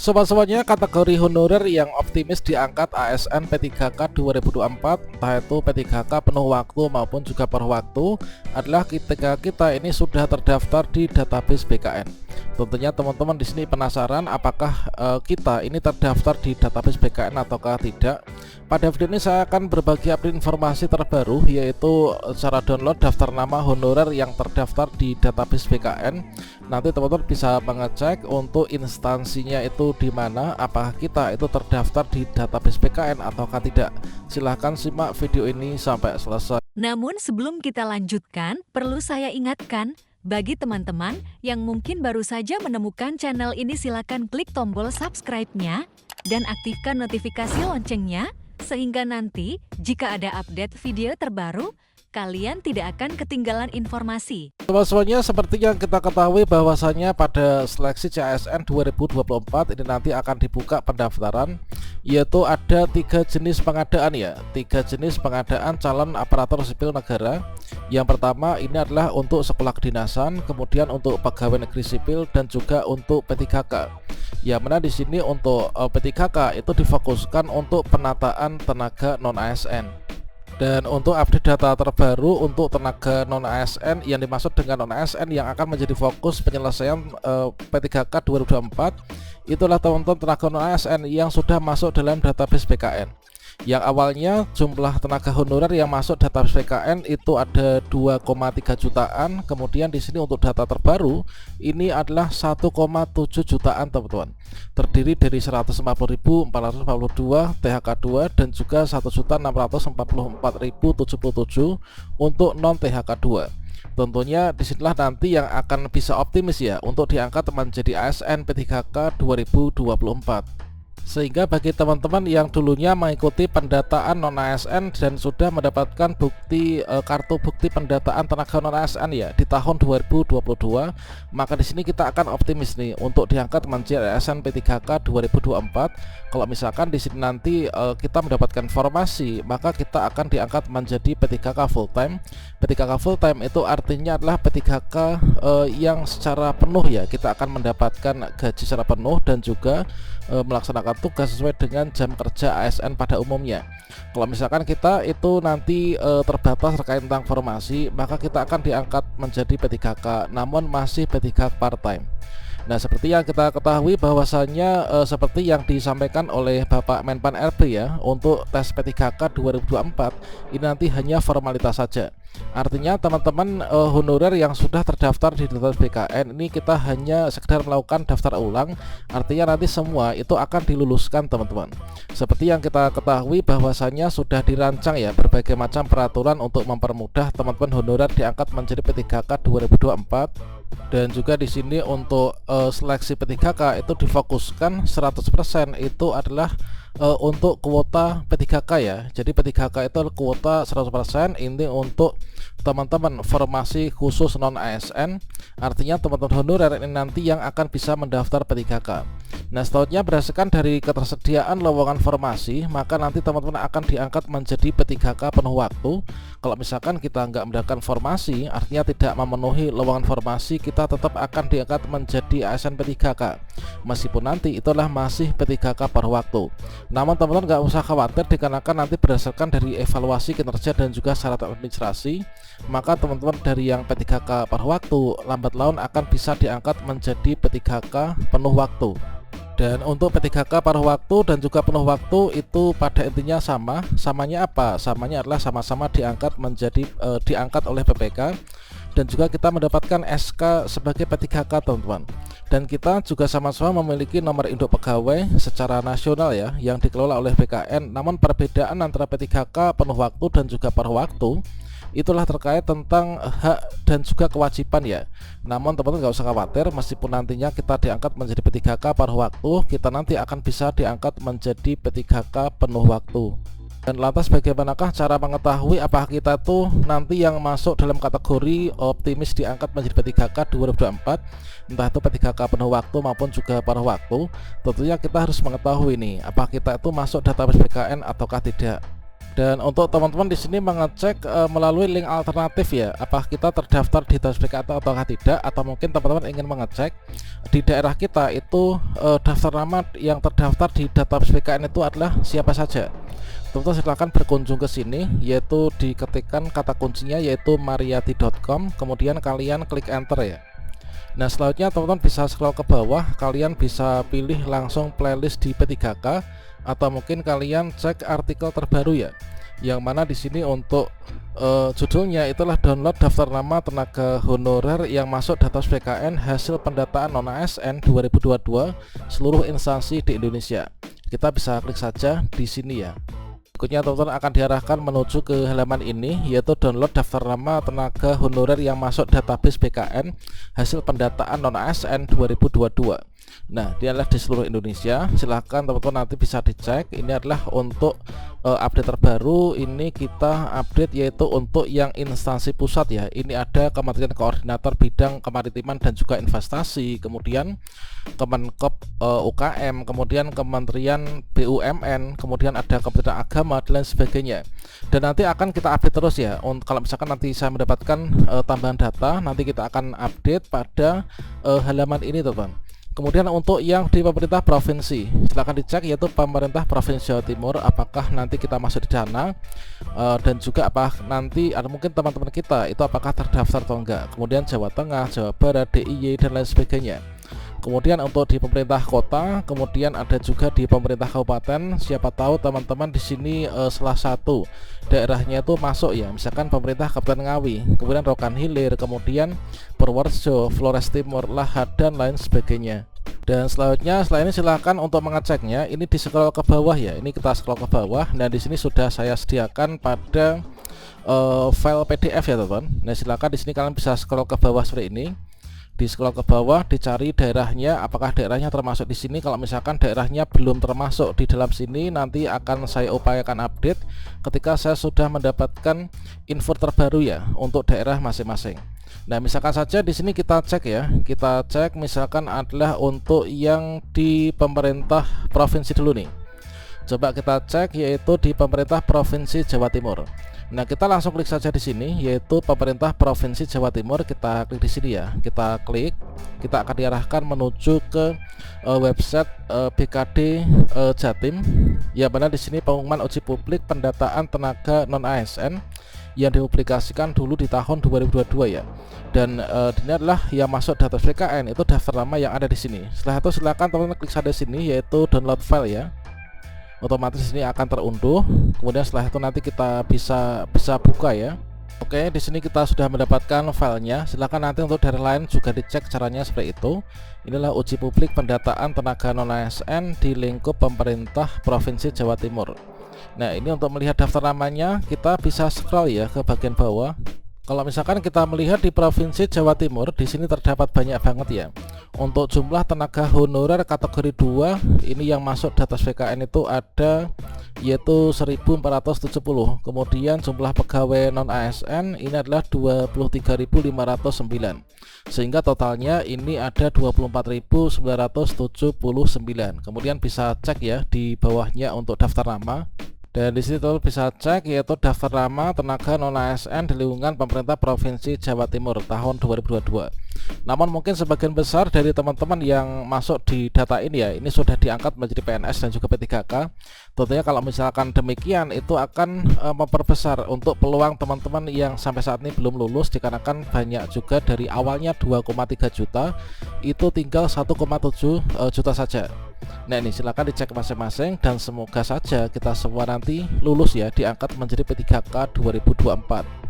Sobat-sobatnya, kategori honorer yang optimis diangkat ASN P3K 2024, entah itu P3K penuh waktu maupun juga paruh waktu, adalah ketika kita ini sudah terdaftar di database BKN. Tentunya teman-teman di sini penasaran apakah kita ini terdaftar di database BKN ataukah tidak. Pada video ini saya akan berbagi update informasi terbaru, yaitu cara download daftar nama honorer yang terdaftar di database BKN. Nanti teman-teman bisa mengecek untuk instansinya itu di mana, apakah kita itu terdaftar di database BKN ataukah tidak. Silahkan simak video ini sampai selesai. Namun sebelum kita lanjutkan, perlu saya ingatkan, bagi teman-teman yang mungkin baru saja menemukan channel ini, silakan klik tombol subscribe-nya dan aktifkan notifikasi loncengnya, sehingga nanti jika ada update video terbaru, kalian tidak akan ketinggalan informasi. Sobat-sobatnya, seperti yang kita ketahui bahwasanya pada seleksi CASN 2024 ini nanti akan dibuka pendaftaran, yaitu ada 3 jenis pengadaan ya, 3 jenis pengadaan calon aparatur sipil negara. Yang pertama ini adalah untuk sekolah kedinasan, kemudian untuk pegawai negeri sipil dan juga untuk P3K. Yang mana di sini untuk P3K itu difokuskan untuk penataan tenaga non ASN. Dan untuk update data terbaru untuk tenaga non-ASN, yang dimaksud dengan non-ASN yang akan menjadi fokus penyelesaian P3K 2024, itulah teman-teman tenaga non-ASN yang sudah masuk dalam database BKN. Yang awalnya jumlah tenaga honorer yang masuk database BKN itu ada 2,3 jutaan. Kemudian di sini untuk data terbaru ini adalah 1,7 jutaan teman-teman. Terdiri dari 140.442 THK2 dan juga 1.644.077 untuk non THK2. Tentunya disinilah nanti yang akan bisa optimis ya untuk diangkat menjadi ASN P3K 2024. Sehingga bagi teman-teman yang dulunya mengikuti pendataan non-ASN dan sudah mendapatkan bukti kartu bukti pendataan tenaga non-ASN ya di tahun 2022, maka di sini kita akan optimis nih untuk diangkat menjadi ASN P3K 2024. Kalau misalkan di sini nanti kita mendapatkan formasi, maka kita akan diangkat menjadi P3K full time. P3K full time itu artinya adalah P3K yang secara penuh ya, kita akan mendapatkan gaji secara penuh dan juga melaksanakan tugas sesuai dengan jam kerja ASN pada umumnya. Kalau misalkan kita itu nanti terbatas terkait tentang formasi, maka kita akan diangkat menjadi P3K namun masih P3K part time. Nah, seperti yang kita ketahui bahwasanya seperti yang disampaikan oleh Bapak Menpan RB ya, untuk tes P3K 2024 ini nanti hanya formalitas saja. Artinya teman-teman honorer yang sudah terdaftar di database BKN ini kita hanya sekedar melakukan daftar ulang, artinya nanti semua itu akan diluluskan teman-teman. Seperti yang kita ketahui bahwasanya sudah dirancang ya berbagai macam peraturan untuk mempermudah teman-teman honorer diangkat menjadi P3K 2024. Dan juga di sini untuk seleksi P3K itu difokuskan 100% itu adalah untuk kuota P3K ya. Jadi P3K itu kuota 100% ini untuk teman-teman formasi khusus non ASN. Artinya teman-teman honorer ini nanti yang akan bisa mendaftar P3K. Nah, selanjutnya berdasarkan dari ketersediaan lowongan formasi, maka nanti teman-teman akan diangkat menjadi P3K penuh waktu. Kalau misalkan kita nggak mendapatkan formasi, artinya tidak memenuhi lowongan formasi, kita tetap akan diangkat menjadi ASN P3K. Meskipun nanti itulah masih P3K paruh waktu. Namun teman-teman nggak usah khawatir, dikarenakan nanti berdasarkan dari evaluasi kinerja dan juga syarat administrasi, maka teman-teman dari yang P3K paruh waktu lambat laun akan bisa diangkat menjadi P3K penuh waktu. Dan untuk P3K paruh waktu dan juga penuh waktu itu pada intinya sama. Samanya apa? Samanya adalah sama-sama diangkat menjadi diangkat oleh PPK, dan juga kita mendapatkan SK sebagai P3K teman-teman. Dan kita juga sama-sama memiliki nomor induk pegawai secara nasional ya, yang dikelola oleh BKN. Namun perbedaan antara P3K penuh waktu dan juga paruh waktu itulah terkait tentang hak dan juga kewajiban ya. Namun teman-teman nggak usah khawatir, meskipun nantinya kita diangkat menjadi P3K paruh waktu, kita nanti akan bisa diangkat menjadi P3K penuh waktu. Dan lantas bagaimanakah cara mengetahui apakah kita tuh nanti yang masuk dalam kategori optimis diangkat menjadi P3K 2024, entah itu P3K penuh waktu maupun juga paruh waktu? Tentunya kita harus mengetahui nih, apakah kita itu masuk database BKN ataukah tidak. Dan untuk teman-teman di sini mengecek melalui link alternatif ya, apakah kita terdaftar di database BKA ataukah tidak, atau mungkin teman-teman ingin mengecek di daerah kita itu daftar nama yang terdaftar di database BKN itu adalah siapa saja. Teman-teman silahkan berkunjung ke sini, yaitu diketikkan kata kuncinya yaitu mariyati.com, kemudian kalian klik enter ya. Nah selanjutnya teman-teman bisa scroll ke bawah, kalian bisa pilih langsung playlist di P3K, atau mungkin kalian cek artikel terbaru ya, yang mana di sini untuk judulnya itulah download daftar nama tenaga honorer yang masuk database BKN hasil pendataan non ASN 2022 seluruh instansi di Indonesia. Kita bisa klik saja di sini ya. Berikutnya teman-teman akan diarahkan menuju ke halaman ini, yaitu download daftar nama tenaga honorer yang masuk database BKN hasil pendataan non ASN 2022. Nah, ini adalah di seluruh Indonesia. Silahkan teman-teman nanti bisa dicek. Ini adalah untuk update terbaru. Ini kita update yaitu untuk yang instansi pusat ya. Ini ada Kementerian Koordinator Bidang Kemaritiman dan juga Investasi, kemudian Kemenkop UKM, kemudian Kementerian BUMN, kemudian ada Kementerian Agama dan lain sebagainya. Dan nanti akan kita update terus ya. Kalau misalkan nanti saya mendapatkan tambahan data, nanti kita akan update pada halaman ini teman-teman. Kemudian untuk yang di pemerintah provinsi, silahkan dicek yaitu pemerintah Provinsi Jawa Timur, apakah nanti kita masuk di sana, dan juga apakah nanti ada mungkin teman-teman kita itu apakah terdaftar atau enggak. Kemudian Jawa Tengah, Jawa Barat, DIY dan lain sebagainya. Kemudian untuk di pemerintah kota, kemudian ada juga di pemerintah kabupaten. Siapa tahu teman-teman di sini salah satu daerahnya itu masuk ya, misalkan pemerintah Kabupaten Ngawi, kemudian Rokan Hilir, kemudian Purworejo, Flores Timur, Lahad dan lain sebagainya. Dan selanjutnya setelah ini silahkan untuk mengeceknya. Ini di scroll ke bawah ya. Ini kita scroll ke bawah. Nah di sini sudah saya sediakan pada file PDF ya teman-teman. Nah silahkan di sini kalian bisa scroll ke bawah seperti ini. Di scroll ke bawah, dicari daerahnya, apakah daerahnya termasuk di sini. Kalau misalkan daerahnya belum termasuk di dalam sini, nanti akan saya upayakan update ketika saya sudah mendapatkan info terbaru ya untuk daerah masing-masing. Nah misalkan saja di sini kita cek ya, kita cek misalkan adalah untuk yang di pemerintah provinsi dulu nih. Coba kita cek yaitu di pemerintah provinsi Jawa Timur. Nah kita langsung klik saja di sini yaitu pemerintah provinsi Jawa Timur. Kita klik di sini ya, kita klik, kita akan diarahkan menuju ke website BKD Jatim. Ya benar, di sini pengumuman uji publik pendataan tenaga non ASN yang dipublikasikan dulu di tahun 2022 ya. Dan ini adalah yang masuk data BKN itu daftar nama yang ada di sini. Setelah itu silakan teman-teman klik saja di sini yaitu download file ya. Otomatis ini akan terunduh. Kemudian setelah itu nanti kita bisa buka ya. Oke, di sini kita sudah mendapatkan filenya. Silakan nanti untuk daerah lain juga dicek caranya seperti itu. Inilah uji publik pendataan tenaga non ASN di lingkup pemerintah Provinsi Jawa Timur. Nah, ini untuk melihat daftar namanya kita bisa scroll ya ke bagian bawah. Kalau misalkan kita melihat di Provinsi Jawa Timur, di sini terdapat banyak banget ya. Untuk jumlah tenaga honorer kategori 2 ini yang masuk data BKN itu ada yaitu 1470. Kemudian jumlah pegawai non ASN ini adalah 23.509. Sehingga totalnya ini ada 24.979. Kemudian bisa cek ya di bawahnya untuk daftar nama. Dan di situ bisa cek yaitu daftar nama tenaga non ASN di lingkungan pemerintah Provinsi Jawa Timur tahun 2022. Namun mungkin sebagian besar dari teman-teman yang masuk di data ini ya, ini sudah diangkat menjadi PNS dan juga P3K. Tentunya kalau misalkan demikian itu akan memperbesar untuk peluang teman-teman yang sampai saat ini belum lulus, dikarenakan banyak juga dari awalnya 2,3 juta itu tinggal 1,7 juta saja. Nah ini silahkan dicek masing-masing dan semoga saja kita semua nanti lulus ya, diangkat menjadi P3K 2024.